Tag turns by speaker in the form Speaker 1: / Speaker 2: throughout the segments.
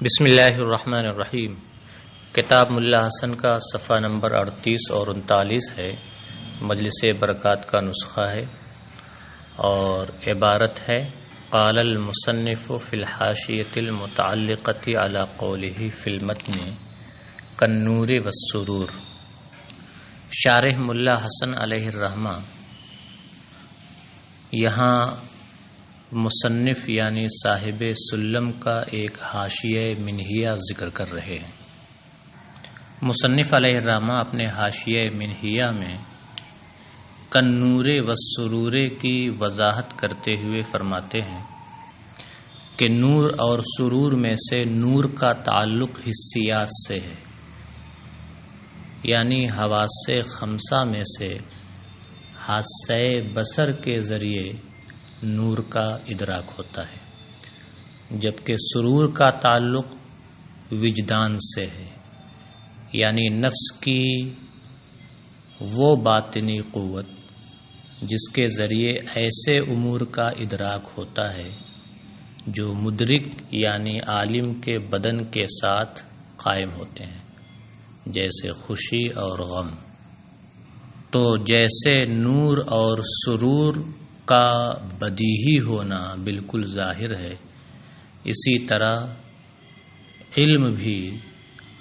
Speaker 1: بسم اللہ الرحمن الرحیم۔ کتاب ملا حسن کا صفحہ نمبر 38 اور 39 ہے، مجلس برکات کا نسخہ ہے، اور عبارت ہے: قال المصنف فی الحاشیۃ المتعلقۃ علی قولہ فی المتن کالنور والسرور۔ شارح ملا حسن علیہ الرحمہ یہاں مصنف یعنی صاحب سلم کا ایک حاشیہ منہیہ ذکر کر رہے ہیں۔ مصنف علیہ الرحمہ اپنے حاشیہ منہیہ میں کالنور والسرور کی وضاحت کرتے ہوئے فرماتے ہیں کہ نور اور سرور میں سے نور کا تعلق حسیات سے ہے، یعنی حواس خمسہ میں سے حاسہ بصر کے ذریعے نور کا ادراک ہوتا ہے، جبکہ سرور کا تعلق وجدان سے ہے، یعنی نفس کی وہ باطنی قوت جس کے ذریعے ایسے امور کا ادراک ہوتا ہے جو مدرک یعنی عالم کے بدن کے ساتھ قائم ہوتے ہیں، جیسے خوشی اور غم۔ تو جیسے نور اور سرور کا بدیہی ہونا بالکل ظاہر ہے، اسی طرح علم بھی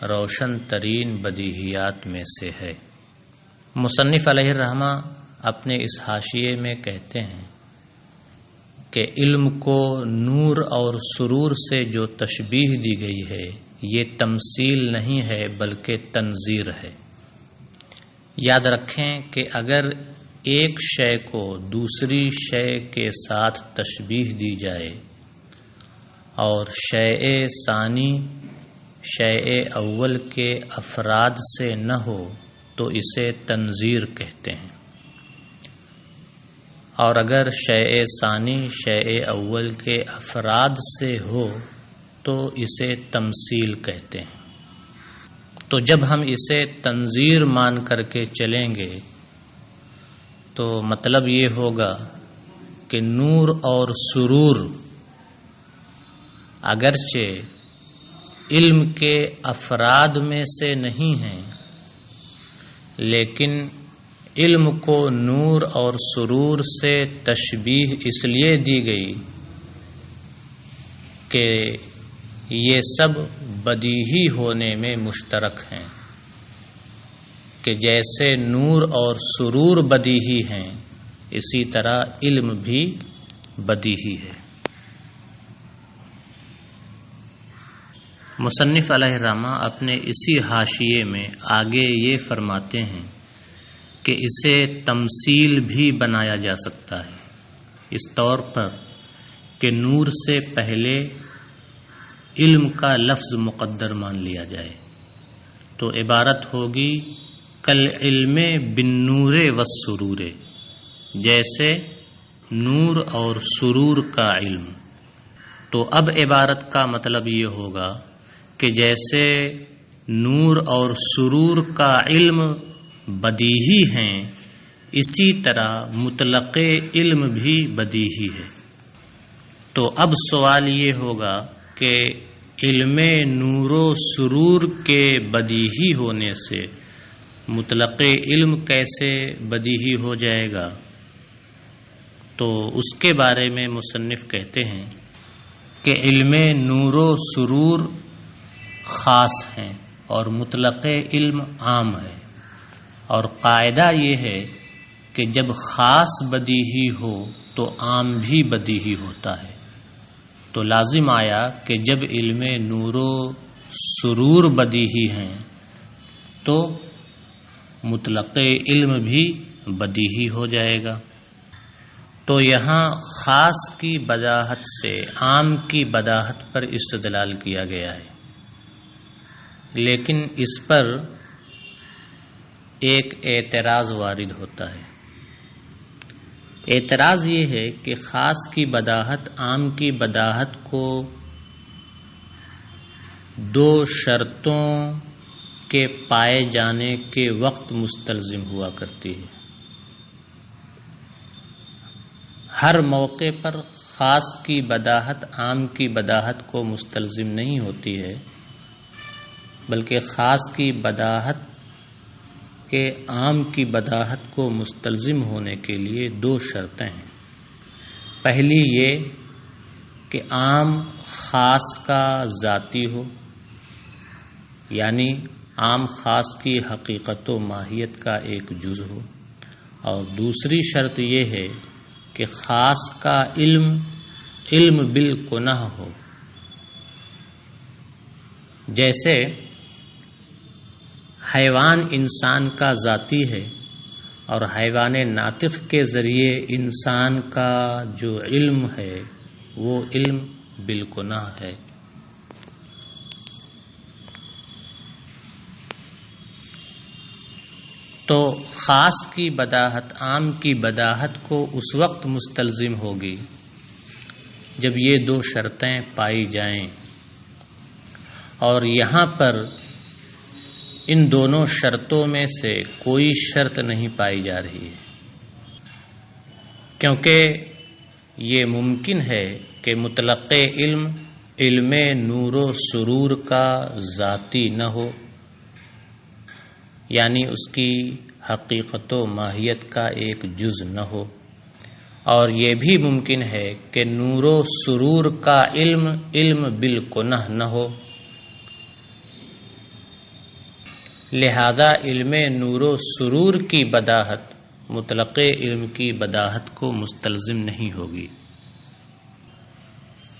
Speaker 1: روشن ترین بدیہیات میں سے ہے۔ مصنف علیہ الرحمہ اپنے اس حاشیے میں کہتے ہیں کہ علم کو نور اور سرور سے جو تشبیہ دی گئی ہے یہ تمثیل نہیں ہے بلکہ تنظیر ہے۔ یاد رکھیں کہ اگر ایک شے کو دوسری شے کے ساتھ تشبیہ دی جائے اور شے ثانی شے اول کے افراد سے نہ ہو تو اسے تنظیر کہتے ہیں، اور اگر شے ثانی شے اول کے افراد سے ہو تو اسے تمثیل کہتے ہیں۔ تو جب ہم اسے تنظیر مان کر کے چلیں گے تو مطلب یہ ہوگا کہ نور اور سرور اگرچہ علم کے افراد میں سے نہیں ہیں، لیکن علم کو نور اور سرور سے تشبیہ اس لیے دی گئی کہ یہ سب بدیہی ہونے میں مشترک ہیں، کہ جیسے نور اور سرور بدیہی ہیں اسی طرح علم بھی بدیہی ہے۔ مصنف علیہ الرحمہ اپنے اسی حاشیے میں آگے یہ فرماتے ہیں کہ اسے تمثیل بھی بنایا جا سکتا ہے، اس طور پر کہ نور سے پہلے علم کا لفظ مقدر مان لیا جائے تو عبارت ہوگی کالعلم بالنور والسرور، جیسے نور اور سرور کا علم۔ تو اب عبارت کا مطلب یہ ہوگا کہ جیسے نور اور سرور کا علم بدیہی ہیں اسی طرح مطلق علم بھی بدیہی ہے۔ تو اب سوال یہ ہوگا کہ علم نور و سرور کے بدیہی ہونے سے مطلق علم کیسے بدیہی ہو جائے گا؟ تو اس کے بارے میں مصنف کہتے ہیں کہ علم نور و سرور خاص ہیں اور مطلق علم عام ہے، اور قاعدہ یہ ہے کہ جب خاص بدیہی ہو تو عام بھی بدیہی ہوتا ہے۔ تو لازم آیا کہ جب علم نور و سرور بدیہی ہیں تو مطلق علم بھی بدیہی ہو جائے گا۔ تو یہاں خاص کی بداہت سے عام کی بداہت پر استدلال کیا گیا ہے، لیکن اس پر ایک اعتراض وارد ہوتا ہے۔ اعتراض یہ ہے کہ خاص کی بداہت عام کی بداہت کو دو شرطوں کے پائے جانے کے وقت مستلزم ہوا کرتی ہے۔ ہر موقع پر خاص کی بداہت عام کی بداہت کو مستلزم نہیں ہوتی ہے، بلکہ خاص کی بداہت کے عام کی بداہت کو مستلزم ہونے کے لیے دو شرطیں ہیں۔ پہلی یہ کہ عام خاص کا ذاتی ہو، یعنی عام خاص کی حقیقت و ماہیت کا ایک جز ہو، اور دوسری شرط یہ ہے کہ خاص کا علم بالکنہ ہو۔ جیسے حیوان انسان کا ذاتی ہے اور حیوان ناطق کے ذریعے انسان کا جو علم ہے وہ علم بالکنہ ہے۔ تو خاص کی بداہت عام کی بداہت کو اس وقت مستلزم ہوگی جب یہ دو شرطیں پائی جائیں، اور یہاں پر ان دونوں شرطوں میں سے کوئی شرط نہیں پائی جا رہی ہے، کیونکہ یہ ممکن ہے کہ مطلق علم نور و سرور کا ذاتی نہ ہو، یعنی اس کی حقیقت و ماہیت کا ایک جز نہ ہو، اور یہ بھی ممکن ہے کہ نور و سرور کا علم بالکنہ نہ ہو، لہذا علم نور و سرور کی بداہت مطلق علم کی بداہت کو مستلزم نہیں ہوگی۔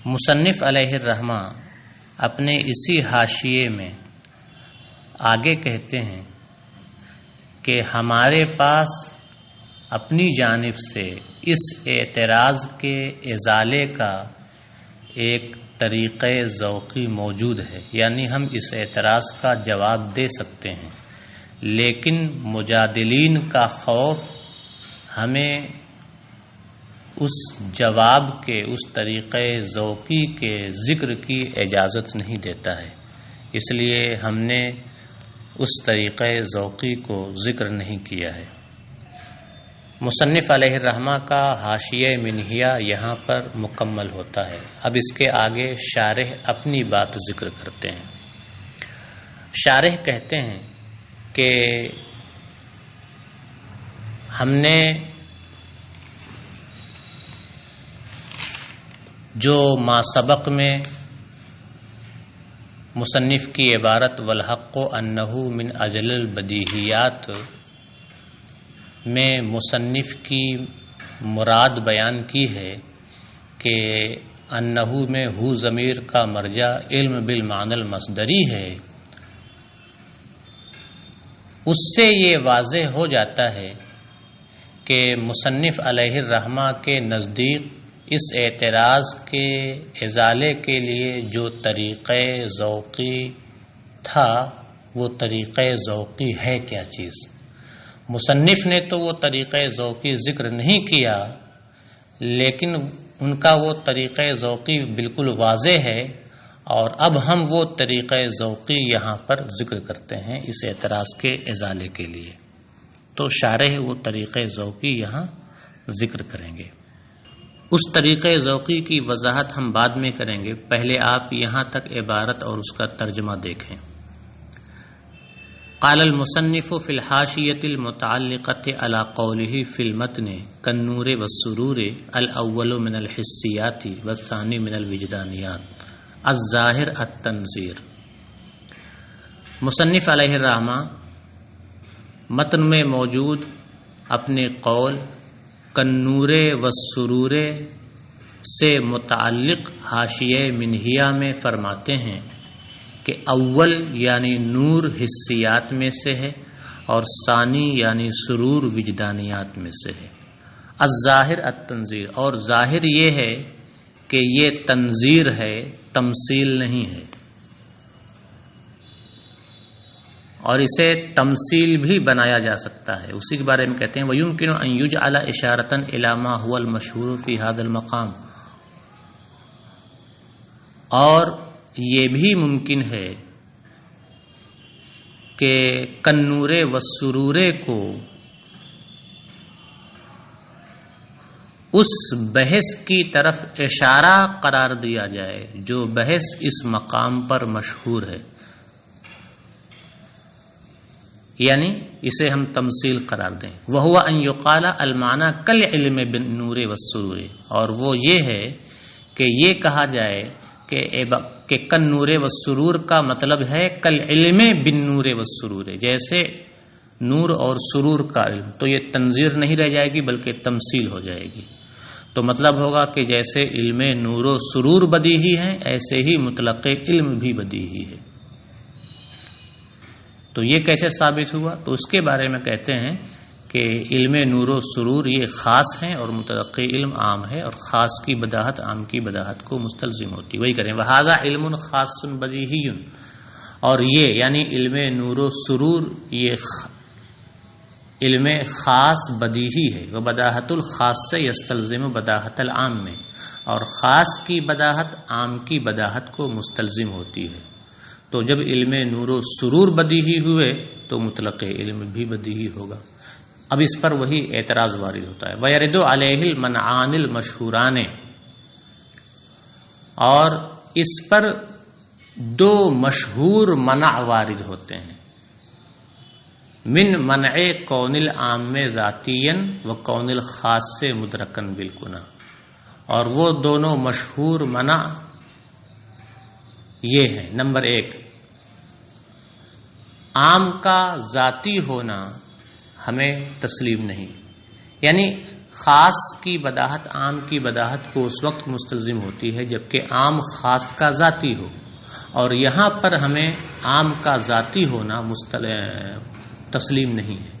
Speaker 1: مصنف علیہ الرحمہ اپنے اسی حاشیے میں آگے کہتے ہیں کہ ہمارے پاس اپنی جانب سے اس اعتراض کے ازالے کا ایک طریقہ ذوقی موجود ہے، یعنی ہم اس اعتراض کا جواب دے سکتے ہیں، لیکن مجادلین کا خوف ہمیں اس جواب کے اس طریقہ ذوقی کے ذکر کی اجازت نہیں دیتا ہے، اس لیے ہم نے اس طریقہ ذوقی کو ذکر نہیں کیا ہے۔ مصنف علیہ الرحمہ کا حاشیہ منہیہ یہاں پر مکمل ہوتا ہے۔ اب اس کے آگے شارح اپنی بات ذکر کرتے ہیں۔ شارح کہتے ہیں کہ ہم نے جو ما سبق میں مصنف کی عبارت والحق انہ من اجل البدیہیات میں مصنف کی مراد بیان کی ہے کہ انہو میں ہو ضمیر کا مرجع علم بالمعنی المصدری ہے، اس سے یہ واضح ہو جاتا ہے کہ مصنف علیہ الرحمہ کے نزدیک اس اعتراض کے ازالے کے لیے جو طریقہ ذوقی تھا وہ طریقہ ذوقی ہے کیا چیز۔ مصنف نے تو وہ طریقہ ذوقی ذکر نہیں کیا، لیکن ان کا وہ طریقہ ذوقی بالکل واضح ہے، اور اب ہم وہ طریقہ ذوقی یہاں پر ذکر کرتے ہیں اس اعتراض کے ازالے کے لیے۔ تو شارح وہ طریقہ ذوقی یہاں ذکر کریں گے۔ اس طریقہ ذوقی کی وضاحت ہم بعد میں کریں گے، پہلے آپ یہاں تک عبارت اور اس کا ترجمہ دیکھیں۔ قال المصنف فی الحاشیۃ المتعلقۃ علی قولہ فی المتن کالنور والسرور الاول من الحسیات والثانی من الوجدانیات الظاہر التنظیر۔ مصنف علیہ الرحمہ متن میں موجود اپنے قول کالنور والسرور سے متعلق حاشیہ منہیہ میں فرماتے ہیں کہ اول یعنی نور حسیات میں سے ہے، اور ثانی یعنی سرور وجدانیات میں سے ہے۔ الظاہر التنظیر، اور ظاہر یہ ہے کہ یہ تنظیر ہے، تمثیل نہیں ہے، اور اسے تمثیل بھی بنایا جا سکتا ہے۔ اسی کے بارے میں کہتے ہیں وَيُمْكِنُ أَن يُجْعَلَ إِشَارَةً إِلَى مَا هُوَ الْمَشْهُورُ فِي هَذَا الْمَقَامِ، اور یہ بھی ممکن ہے کہ کالنور والسرور کو اس بحث کی طرف اشارہ قرار دیا جائے جو بحث اس مقام پر مشہور ہے، یعنی اسے ہم تمثیل قرار دیں۔ وَهُوَ أَن يُقَالَ الْمَعْنَى كَالْعِلْمِ بِالنُّورِ وَالسُّرُورِ، اور وہ یہ ہے کہ یہ کہا جائے کہ کالنور والسرور کا مطلب ہے کالعلم بالنور والسرور، جیسے نور اور سرور کا علم، تو یہ تنظیر نہیں رہ جائے گی بلکہ تمثیل ہو جائے گی۔ تو مطلب ہوگا کہ جیسے علم نور و سرور بدیہی ہیں ایسے ہی مطلق علم بھی بدیہی ہے۔ تو یہ کیسے ثابت ہوا؟ تو اس کے بارے میں کہتے ہیں کہ علم نور و سرور یہ خاص ہیں اور مطلق علم عام ہے، اور خاص کی بداہت عام کی بداہت کو مستلزم ہوتی، وہی کریں وَهَذَا عِلْمٌ خَاصٌ بَدِيهِيٌّ، اور یہ یعنی علم نور و سرور یہ علم خاص بدیہی ہے، وہ بداہت الخاص سے یستلزم بداہت العام میں، اور خاص کی بداہت عام کی بداہت کو مستلزم ہوتی ہے۔ تو جب علم نور و سرور بدیہی ہوئے تو مطلق علم بھی بدیہی ہوگا۔ اب اس پر وہی اعتراض وارد ہوتا ہے، وَيَرِدُ عَلَيْهِ الْمَنْعَانِ الْمَشْهُورَانِ، اور اس پر دو مشہور منع وارد ہوتے ہیں، من منع کون العام ذاتیًا و کون الخاص سے مدرکن بالکنا، اور وہ دونوں مشہور منع یہ ہیں، نمبر ایک، عام کا ذاتی ہونا ہمیں تسلیم نہیں، یعنی خاص کی بداہت عام کی بداہت کو اس وقت مستلزم ہوتی ہے جبکہ عام خاص کا ذاتی ہو، اور یہاں پر ہمیں عام کا ذاتی ہونا تسلیم نہیں ہے۔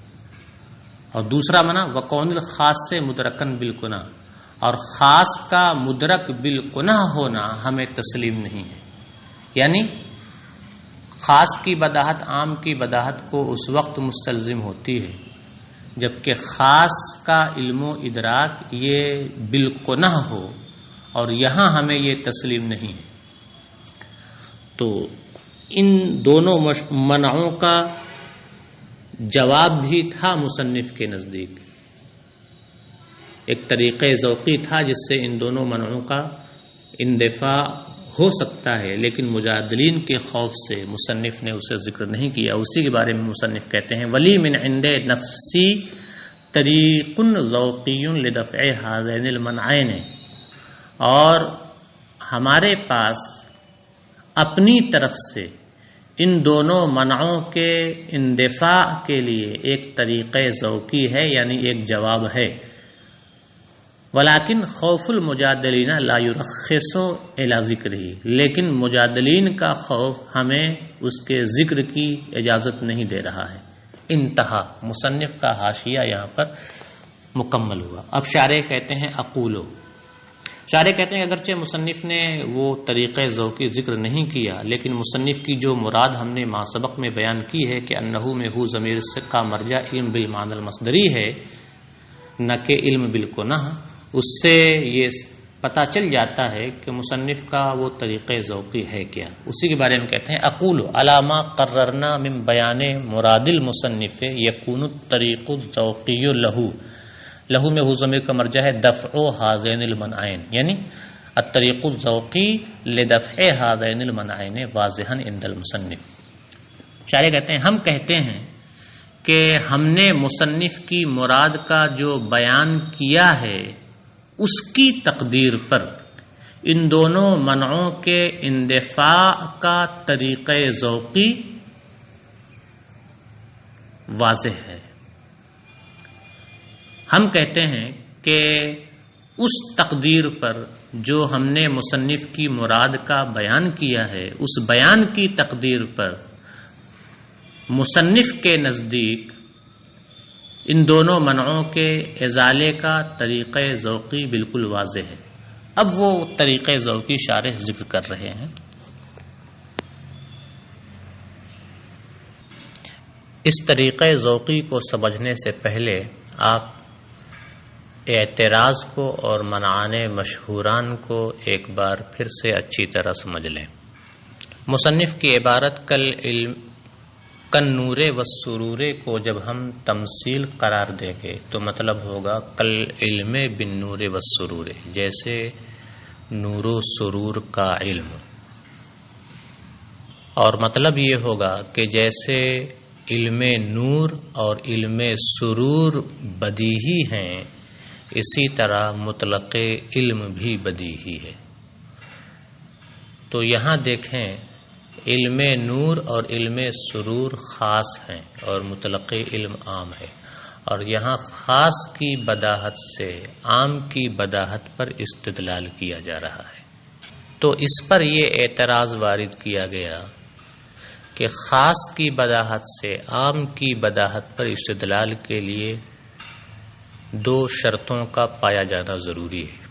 Speaker 1: اور دوسرا منع وقون الخاص سے مدرکن بالکنا، اور خاص کا مدرک بالکنا ہونا ہمیں تسلیم نہیں ہے، یعنی خاص کی بداہت عام کی بداہت کو اس وقت مستلزم ہوتی ہے جبکہ خاص کا علم و ادراک یہ بالقنہ ہو، اور یہاں ہمیں یہ تسلیم نہیں ہے۔ تو ان دونوں منعوں کا جواب بھی تھا مصنف کے نزدیک، ایک طریقہ ذوقی تھا جس سے ان دونوں منعوں کا اندفاع ہو سکتا ہے، لیکن مجادلین کے خوف سے مصنف نے اسے ذکر نہیں کیا۔ اسی کے بارے میں مصنف کہتے ہیں ولی من عند نفسی طریق ذوقی لدفع هذین المنعین، اور ہمارے پاس اپنی طرف سے ان دونوں منعوں کے اندفاع کے لیے ایک طریقہ ذوقی ہے، یعنی ایک جواب ہے، ولیکن خوف المجادلین لا یرخص الی ذکرہ، لیکن مجادلین کا خوف ہمیں اس کے ذکر کی اجازت نہیں دے رہا ہے۔ انتہا، مصنف کا حاشیہ یہاں پر مکمل ہوا۔ اب شارح کہتے ہیں اقولو، شارح کہتے ہیں اگرچہ مصنف نے وہ طریقہ ذوقی ذکر نہیں کیا، لیکن مصنف کی جو مراد ہم نے ما سبق میں بیان کی ہے کہ انہو میں ہو ضمیر کا مرجع علم بالمعنی المصدری ہے نہ کہ علم بالکنہ، اس سے یہ پتہ چل جاتا ہے کہ مصنف کا وہ طریقہ ذوقی ہے کیا۔ اسی کے بارے میں کہتے ہیں اقول علامہ قررنا من بیان مراد المصنف یکون الطریق الذوقی لہو میں ہو ضمیر کا مرجع ہے دفع ہذین المنعین، یعنی الطریق الذوقی لدفع ہذین المنعین واضحا عند المصنف۔ شارح کہتے ہیں ہم کہتے ہیں کہ ہم نے مصنف کی مراد کا جو بیان کیا ہے اس کی تقدیر پر ان دونوں منعوں کے اندفاع کا طریقہ ذوقی واضح ہے۔ ہم کہتے ہیں کہ اس تقدیر پر جو ہم نے مصنف کی مراد کا بیان کیا ہے، اس بیان کی تقدیر پر مصنف کے نزدیک ان دونوں منعوں کے ازالے کا طریقہ ذوقی بالکل واضح ہے۔ اب وہ طریقہ ذوقی شارح ذکر کر رہے ہیں۔ اس طریقہ ذوقی کو سمجھنے سے پہلے آپ اعتراض کو اور منعان مشہوران کو ایک بار پھر سے اچھی طرح سمجھ لیں۔ مصنف کی عبارت کن نور و سرورے کو جب ہم تمثیل قرار دیں گے تو مطلب ہوگا کل علم بن نور و سرورے، جیسے نور و سرور کا علم، اور مطلب یہ ہوگا کہ جیسے علم نور اور علم سرور بدیہی ہیں، اسی طرح مطلق علم بھی بدیہی ہے۔ تو یہاں دیکھیں علم نور اور علم سرور خاص ہیں اور مطلق علم عام ہے، اور یہاں خاص کی بداہت سے عام کی بداہت پر استدلال کیا جا رہا ہے۔ تو اس پر یہ اعتراض وارد کیا گیا کہ خاص کی بداہت سے عام کی بداہت پر استدلال کے لیے دو شرطوں کا پایا جانا ضروری ہے۔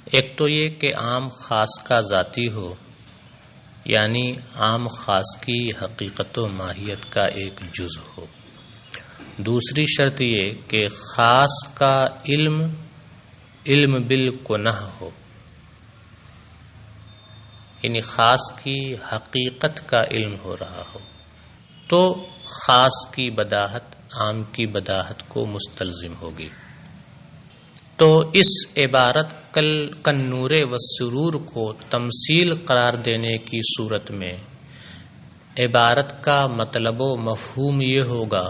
Speaker 1: ایک تو یہ کہ عام خاص کا ذاتی ہو، یعنی عام خاص کی حقیقت و ماہیت کا ایک جز ہو۔ دوسری شرط یہ کہ خاص کا علم بالکنہ ہو، یعنی خاص کی حقیقت کا علم ہو رہا ہو، تو خاص کی بداہت عام کی بداہت کو مستلزم ہوگی۔ تو اس عبارت کن نور و سرور کو تمثیل قرار دینے کی صورت میں عبارت کا مطلب و مفہوم یہ ہوگا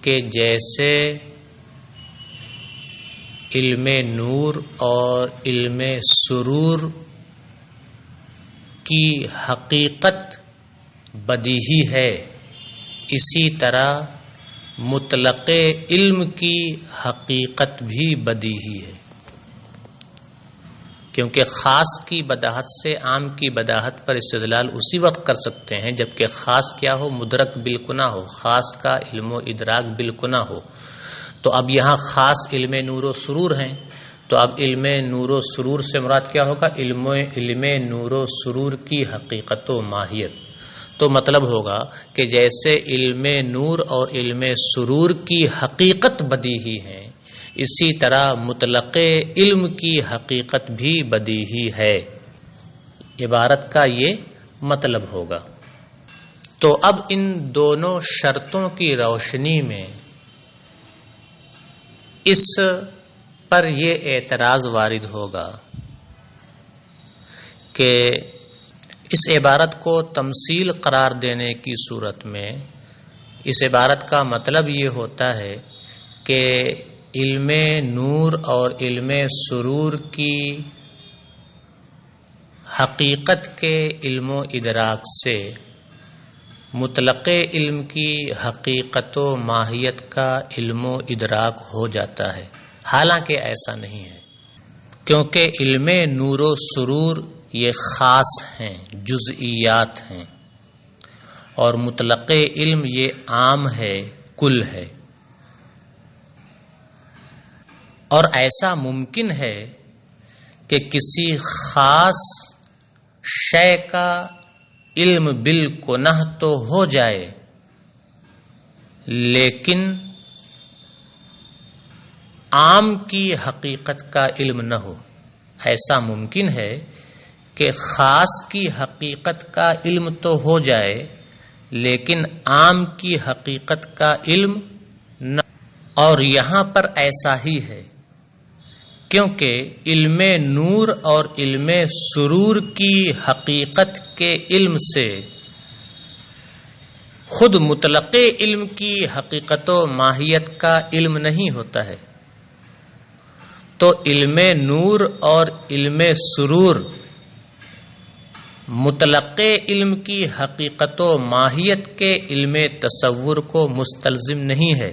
Speaker 1: کہ جیسے علم نور اور علم سرور کی حقیقت بدیہی ہے، اسی طرح مطلق علم کی حقیقت بھی بدیہی ہے، کیونکہ خاص کی بداہت سے عام کی بداہت پر استدلال اسی وقت کر سکتے ہیں جبکہ خاص کیا ہو، مدرک بالکنا ہو، خاص کا علم و ادراک بالکنا ہو۔ تو اب یہاں خاص علم نور و سرور ہیں، تو اب علم نور و سرور سے مراد کیا ہوگا؟ علم نور و سرور کی حقیقت و ماہیت۔ تو مطلب ہوگا کہ جیسے علم نور اور علم سرور کی حقیقت بدیہی ہے، اسی طرح مطلق علم کی حقیقت بھی بدیہی ہے، عبارت کا یہ مطلب ہوگا۔ تو اب ان دونوں شرطوں کی روشنی میں اس پر یہ اعتراض وارد ہوگا کہ اس عبارت کو تمثیل قرار دینے کی صورت میں اس عبارت کا مطلب یہ ہوتا ہے کہ علم نور اور علم سرور کی حقیقت کے علم و ادراک سے مطلق علم کی حقیقت و ماہیت کا علم و ادراک ہو جاتا ہے، حالانکہ ایسا نہیں ہے، کیونکہ علم نور و سرور یہ خاص ہیں، جزئیات ہیں، اور مطلق علم یہ عام ہے، کل ہے۔ اور ایسا ممکن ہے کہ کسی خاص شے کا علم بالکنہ تو ہو جائے لیکن عام کی حقیقت کا علم نہ ہو۔ ایسا ممکن ہے کہ خاص کی حقیقت کا علم تو ہو جائے لیکن عام کی حقیقت کا علم نہ، اور یہاں پر ایسا ہی ہے، کیونکہ علم نور اور علم سرور کی حقیقت کے علم سے خود مطلق علم کی حقیقت و ماہیت کا علم نہیں ہوتا ہے۔ تو علم نور اور علم سرور مطلق علم کی حقیقت و ماہیت کے علم تصور کو مستلزم نہیں ہے،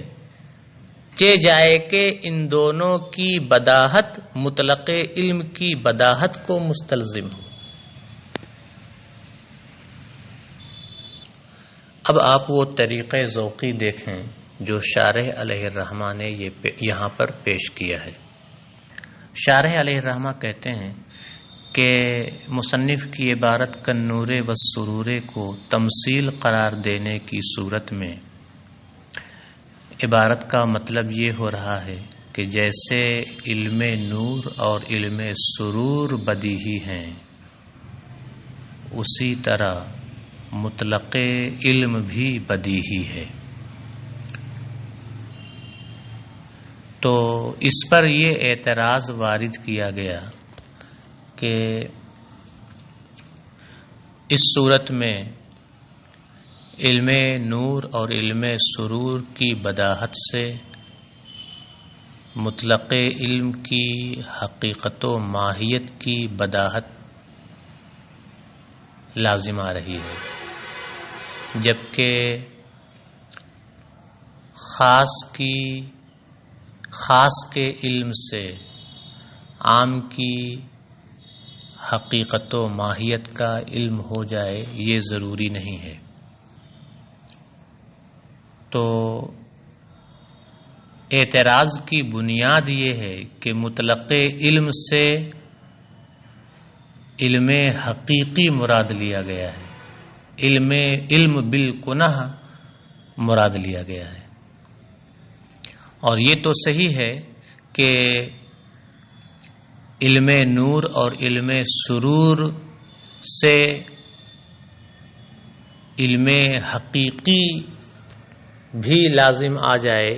Speaker 1: چہ جائے کہ ان دونوں کی بداہت مطلق علم کی بداہت کو مستلزم ہو۔ اب آپ وہ طریقہ ذوقی دیکھیں جو شارح علیہ الرحمہ نے یہاں پر پیش کیا ہے۔ شارح علیہ الرحمہ کہتے ہیں کہ مصنف کی عبارت کن-نور والسرور کو تمثیل قرار دینے کی صورت میں عبارت کا مطلب یہ ہو رہا ہے کہ جیسے علم نور اور علم سرور بدیہی ہیں، اسی طرح مطلق علم بھی بدیہی ہے۔ تو اس پر یہ اعتراض وارد کیا گیا کہ اس صورت میں علم نور اور علم سرور کی بداہت سے مطلق علم کی حقیقت و ماہیت کی بداہت لازم آ رہی ہے، جبکہ خاص کے علم سے عام کی حقیقت و ماہیت کا علم ہو جائے یہ ضروری نہیں ہے۔ تو اعتراض کی بنیاد یہ ہے کہ مطلق علم سے علم حقیقی مراد لیا گیا ہے، علم بالکنہ مراد لیا گیا ہے۔ اور یہ تو صحیح ہے کہ علم نور اور علم سرور سے علم حقیقی بھی لازم آ جائے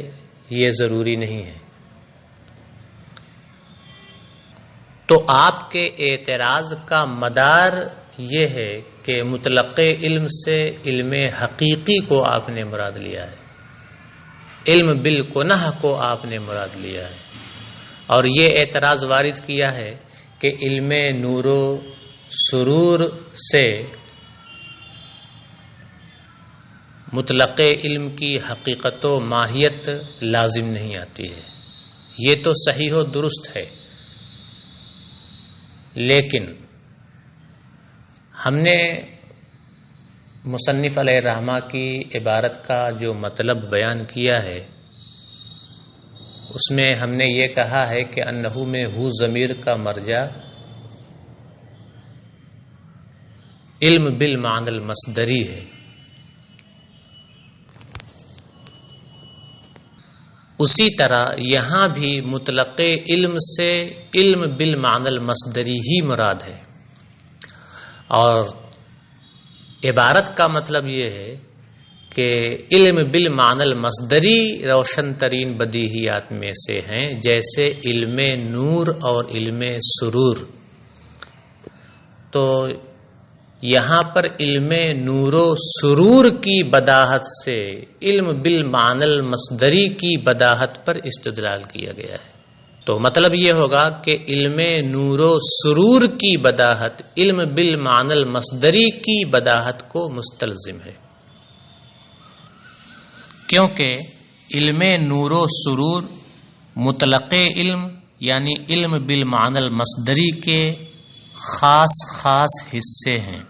Speaker 1: یہ ضروری نہیں ہے۔ تو آپ کے اعتراض کا مدار یہ ہے کہ مطلق علم سے علم حقیقی کو آپ نے مراد لیا ہے، علم بالکنہ کو آپ نے مراد لیا ہے، اور یہ اعتراض وارد کیا ہے کہ علم نور و سرور سے مطلق علم کی حقیقت و ماہیت لازم نہیں آتی ہے۔ یہ تو صحیح و درست ہے، لیکن ہم نے مصنف علیہ الرحمہ کی عبارت کا جو مطلب بیان کیا ہے اس میں ہم نے یہ کہا ہے کہ انہو میں ہو ضمیر کا مرجع علم بالمعنی المصدری ہے۔ اسی طرح یہاں بھی مطلق علم سے علم بالمعنی المصدری ہی مراد ہے، اور عبارت کا مطلب یہ ہے کہ علم بالمعنی المصدری روشن ترین بدیہیات میں سے ہیں، جیسے علم نور اور علم سرور۔ تو یہاں پر علم نور و سرور کی بداہت سے علم بالمعنی المصدری کی بداہت پر استدلال کیا گیا ہے۔ تو مطلب یہ ہوگا کہ علم نور و سرور کی بداہت علم بالمعنی المصدری کی بداہت کو مستلزم ہے، کیونکہ علم نور و سرور مطلق علم یعنی علم بالمعنی المصدری کے خاص حصے ہیں،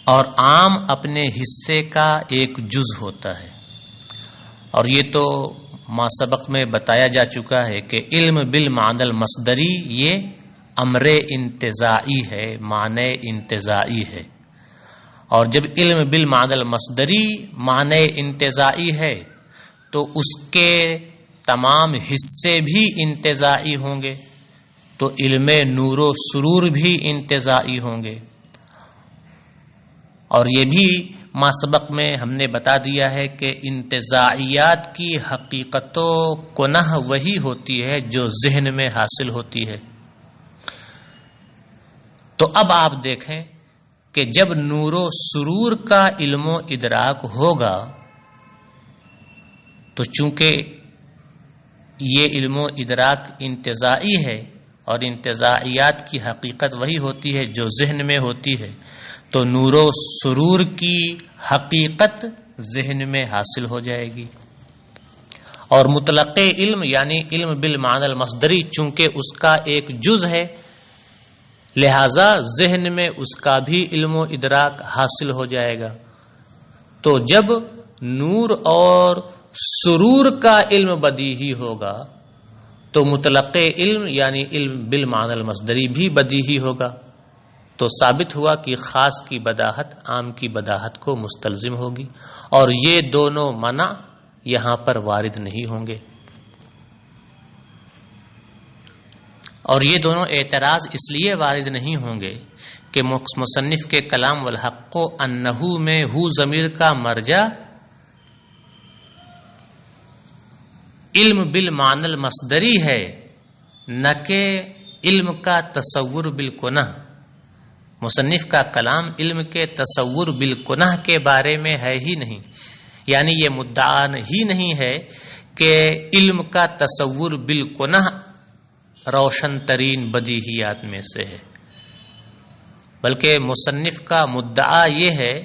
Speaker 1: اور عام اپنے حصے کا ایک جز ہوتا ہے۔ اور یہ تو ما سبق میں بتایا جا چکا ہے کہ علم بالمعنی المصدری یہ امر انتزاعی ہے، معنی انتزاعی ہے، اور جب علم بالمعنی المصدری معنی انتزاعی ہے تو اس کے تمام حصے بھی انتزاعی ہوں گے، تو علم نور و سرور بھی انتزاعی ہوں گے۔ اور یہ بھی ما سبق میں ہم نے بتا دیا ہے کہ انتزاعیات کی حقیقت و کنہ وہی ہوتی ہے جو ذہن میں حاصل ہوتی ہے۔ تو اب آپ دیکھیں کہ جب نور و سرور کا علم و ادراک ہوگا تو چونکہ یہ علم و ادراک انتزاعی ہے اور انتزاعیات کی حقیقت وہی ہوتی ہے جو ذہن میں ہوتی ہے، تو نور و سرور کی حقیقت ذہن میں حاصل ہو جائے گی، اور مطلق علم یعنی علم بالمعنی المصدری چونکہ اس کا ایک جز ہے، لہذا ذہن میں اس کا بھی علم و ادراک حاصل ہو جائے گا۔ تو جب نور اور سرور کا علم بدیہی ہوگا تو مطلق علم یعنی علم بالمعنی المصدری بھی بدیہی ہوگا، تو ثابت ہوا کہ خاص کی بداہت عام کی بداہت کو مستلزم ہوگی، اور یہ دونوں منع یہاں پر وارد نہیں ہوں گے۔ اور یہ دونوں اعتراض اس لیے وارد نہیں ہوں گے کہ مصنف کے کلام والحق و انہو میں ہو ضمیر کا مرجع علم بالمعنی المصدری ہے، نہ کہ علم کا تصور بالکنہ۔ مصنف کا کلام علم کے تصور بالکنہ کے بارے میں ہے ہی نہیں، یعنی یہ مدعا ہی نہیں ہے کہ علم کا تصور بالکنہ روشن ترین بدیہیات میں سے ہے، بلکہ مصنف کا مدعا یہ ہے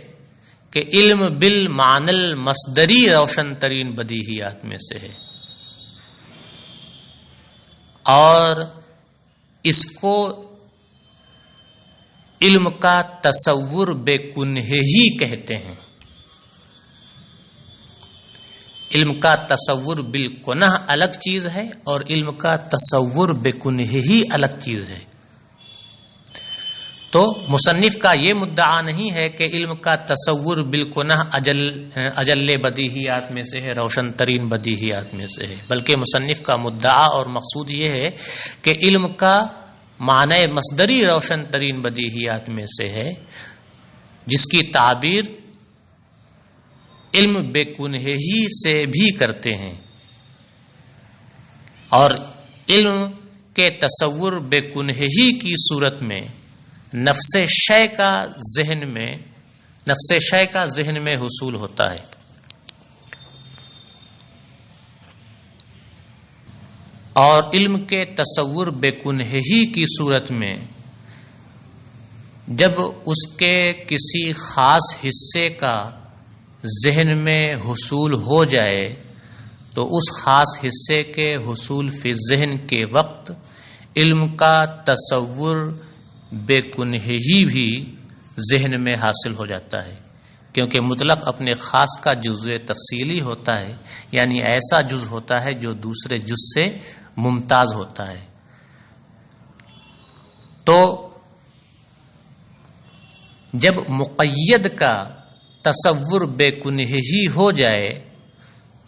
Speaker 1: کہ علم بالمعنی المصدری روشن ترین بدیہیات میں سے ہے، اور اس کو علم کا تصور بے کنہ ہی کہتے ہیں۔ علم کا تصور بالکنہ الگ چیز ہے اور علم کا تصور بے کنہ ہی الگ چیز ہے۔ تو مصنف کا یہ مدعا نہیں ہے کہ علم کا تصور بالکنہ اجل بدیہیات میں سے ہے، روشن ترین بدیہیات میں سے ہے، بلکہ مصنف کا مدعا اور مقصود یہ ہے کہ علم کا معنی مصدری روشن ترین بدیہیات میں سے ہے، جس کی تعبیر علم بے کنہ ہی سے بھی کرتے ہیں، اور علم کے تصور بے کنہ ہی کی صورت میں نفس شے کا ذہن میں حصول ہوتا ہے۔ اور علم کے تصور بے کنہ ہی کی صورت میں جب اس کے کسی خاص حصے کا ذہن میں حصول ہو جائے تو اس خاص حصے کے حصول فی ذہن کے وقت علم کا تصور بے کنہ ہی بھی ذہن میں حاصل ہو جاتا ہے، کیونکہ مطلق اپنے خاص کا جزء تفصیلی ہوتا ہے، یعنی ایسا جز ہوتا ہے جو دوسرے جز سے ممتاز ہوتا ہے۔ تو جب مقید کا تصور بے کنہ ہی ہو جائے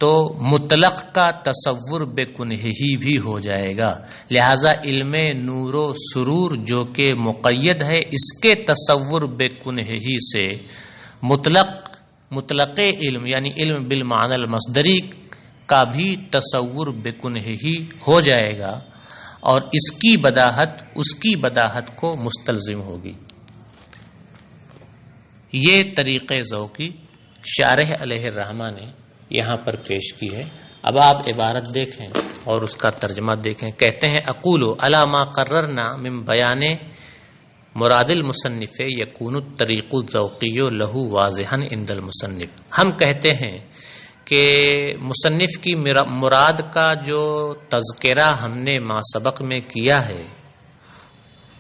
Speaker 1: تو مطلق کا تصور بے کنہ ہی بھی ہو جائے گا، لہذا علم نور و سرور جو کہ مقید ہے اس کے تصور بے کنہ ہی سے مطلق علم یعنی علم بالمعنی المصدری کا بھی تصور بے کنہ ہی ہو جائے گا، اور اس کی بداہت کو مستلزم ہوگی۔ یہ طریقے ذوقی شارح علیہ الرحمہ نے یہاں پر پیش کی ہے۔ اب آپ عبارت دیکھیں اور اس کا ترجمہ دیکھیں۔ کہتے ہیں اقول علی ما قررنا من بیان مراد المصنف یکون الطریق الذوقی لہ واضحا عند المصنف۔ ہم کہتے ہیں کہ مصنف کی مراد کا جو تذکرہ ہم نے ما سبق میں کیا ہے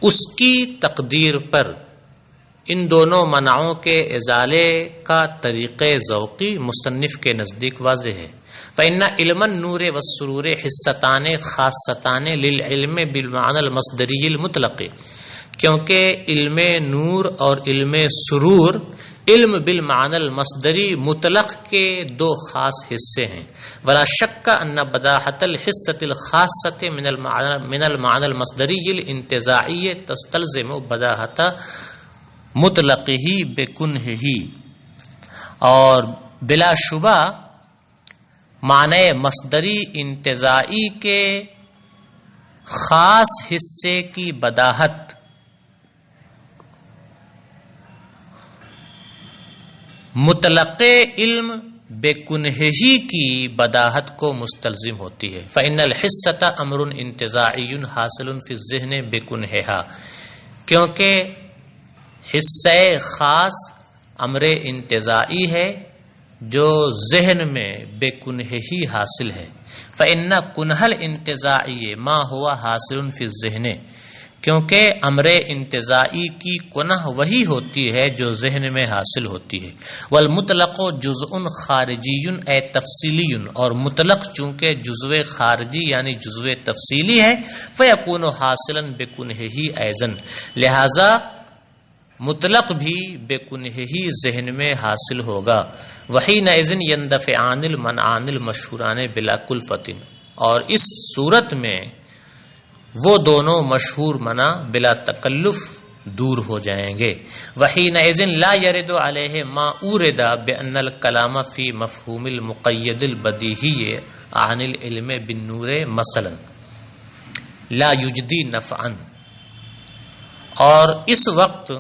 Speaker 1: اس کی تقدیر پر ان دونوں منعوں کے ازالے کا طریق ذوقی مصنف کے نزدیک واضح ہے۔ فإن علم النور والسرور حصتان خاصتان للعلم بالمعنى المصدری المطلق، کیونکہ علم نور اور علم سرور علم بالمعنی المصدری مطلق کے دو خاص حصے ہیں۔ ولا شک ان بداحة الحصة الخاصة من المعنى المصدری الانتزاعی تستلزم بداحة مطلق ہی بے کنہ ہی، اور بلا شبہ معنی مصدری انتزاعی کے خاص حصے کی بداہت مطلق علم بے کنہ ہی کی بداہت کو مستلزم ہوتی ہے۔ فإن الحصة امر انتزاعی حاصل فی الذہن بے کنہها، کیونکہ حصہ خاص امر انتزاعی ہے جو ذہن میں بے کنہ ہی حاصل ہے۔ فإن کنہ الانتزاعی ما ہوا حاصل فی الذہن، کیونکہ امر انتزاعی کی کنہ وہی ہوتی ہے جو ذہن میں حاصل ہوتی ہے۔ والمطلق جزء خارجی اے تفصیلی، اور مطلق چونکہ جزو خارجی یعنی جزو تفصیلی ہے، فیکون حاصلا بکنہ ایضا، لہذا مطلق بھی بے کنہ ہی ذہن میں حاصل ہوگا۔ وحینئذ یندفعان المنعان المشہوران بلا کلفۃ، اور اس صورت میں وہ دونوں مشہور معنی بلا تکلف دور ہو جائیں گے. وحینئذ لا یرد علیہ ما اورد بان الکلام فی مفہوم المقید البدیہی عن العلم بالنور مثلا لا یجدی نفعا. اور اس وقت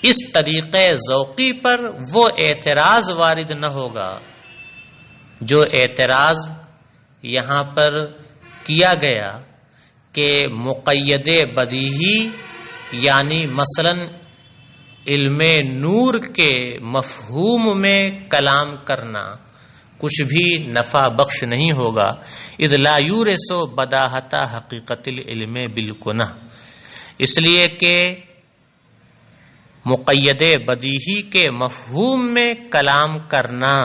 Speaker 1: اس طریقے ذوقی پر وہ اعتراض وارد نہ ہوگا جو اعتراض یہاں پر کیا گیا کہ مقید بدیہی یعنی مثلا علم نور کے مفہوم میں کلام کرنا کچھ بھی نفع بخش نہیں ہوگا. اذ لا یورث بداہت حقیقت العلم بالکنہ، اس لیے کہ مقید بدیہی کے مفہوم میں کلام کرنا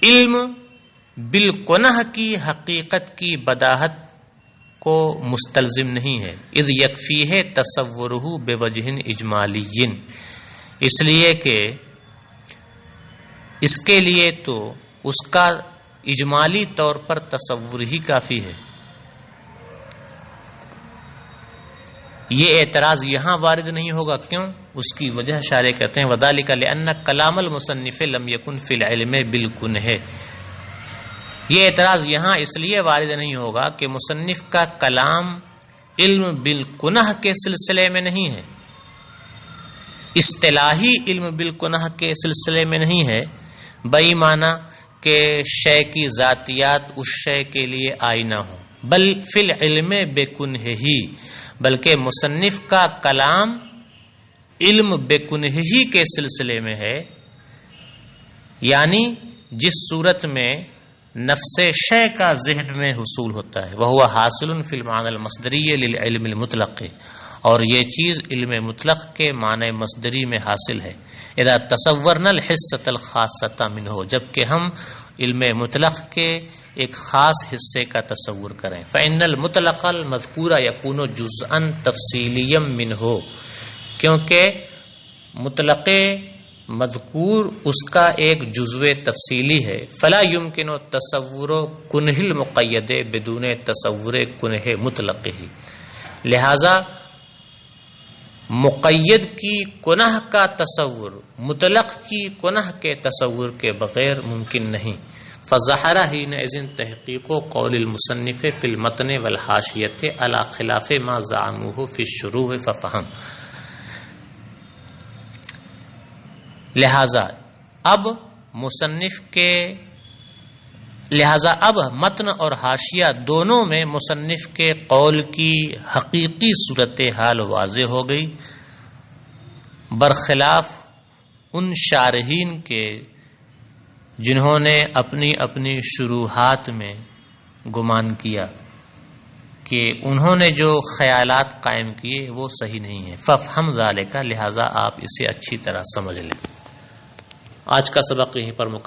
Speaker 1: علم بالکنہ کی حقیقت کی بداہت کو مستلزم نہیں ہے. اذ یکفیہ تصورہ بوجہ اجمالی، اس لیے کہ اس کے لیے تو اس کا اجمالی طور پر تصور ہی کافی ہے. یہ اعتراض یہاں وارد نہیں ہوگا. کیوں؟ اس کی وجہ شارح کہتے ہیں وذالک لأن کلام المصنف لم یکن فی العلم بالکنہ. یہ اعتراض یہاں اس لیے وارد نہیں ہوگا کہ مصنف کا کلام علم بالکنہ کے سلسلے میں نہیں ہے، اصطلاحی علم بالکنہ کے سلسلے میں نہیں ہے، بئی معنی کہ شے کی ذاتیات اس شے کے لیے آئینہ ہو، بل فی العلم بکنہ ہی، بلکہ مصنف کا کلام علم بکنہ ہی کے سلسلے میں ہے، یعنی جس صورت میں نفس شے کا ذہن میں حصول ہوتا ہے وہو حاصل فی المعنی المصدری للعلم المطلق، اور یہ چیز علم مطلق کے معنی مصدری میں حاصل ہے. اذا تصورنا الحصۃ الخاصۃ منہ، جبکہ ہم علم مطلق کے ایک خاص حصے کا تصور کریں. فإن المطلق المذکور یکون جزءا تفصیلیا منہ، کیونکہ مطلق مذکور اس کا ایک جزو تفصیلی ہے. فلا یمکن تصور کنہ المقید بدون تصور کنہ مطلق ہی، لہذا مقید کی کنہ کا تصور مطلق کی کنہ کے تصور کے بغیر ممکن نہیں. فظہر حینئذ تحقیق قول المصنف فی المتن والحاشیۃ علی خلاف ما زعموه فی الشروح ففہم. لہذا اب متن اور حاشیہ دونوں میں مصنف کے قول کی حقیقی صورتحال واضح ہو گئی، برخلاف ان شارحین کے جنہوں نے اپنی اپنی شروحات میں گمان کیا کہ انہوں نے جو خیالات قائم کیے وہ صحیح نہیں ہیں. ففہم ذالک، لہذا آپ اسے اچھی طرح سمجھ لیں. آج کا سبق یہیں پر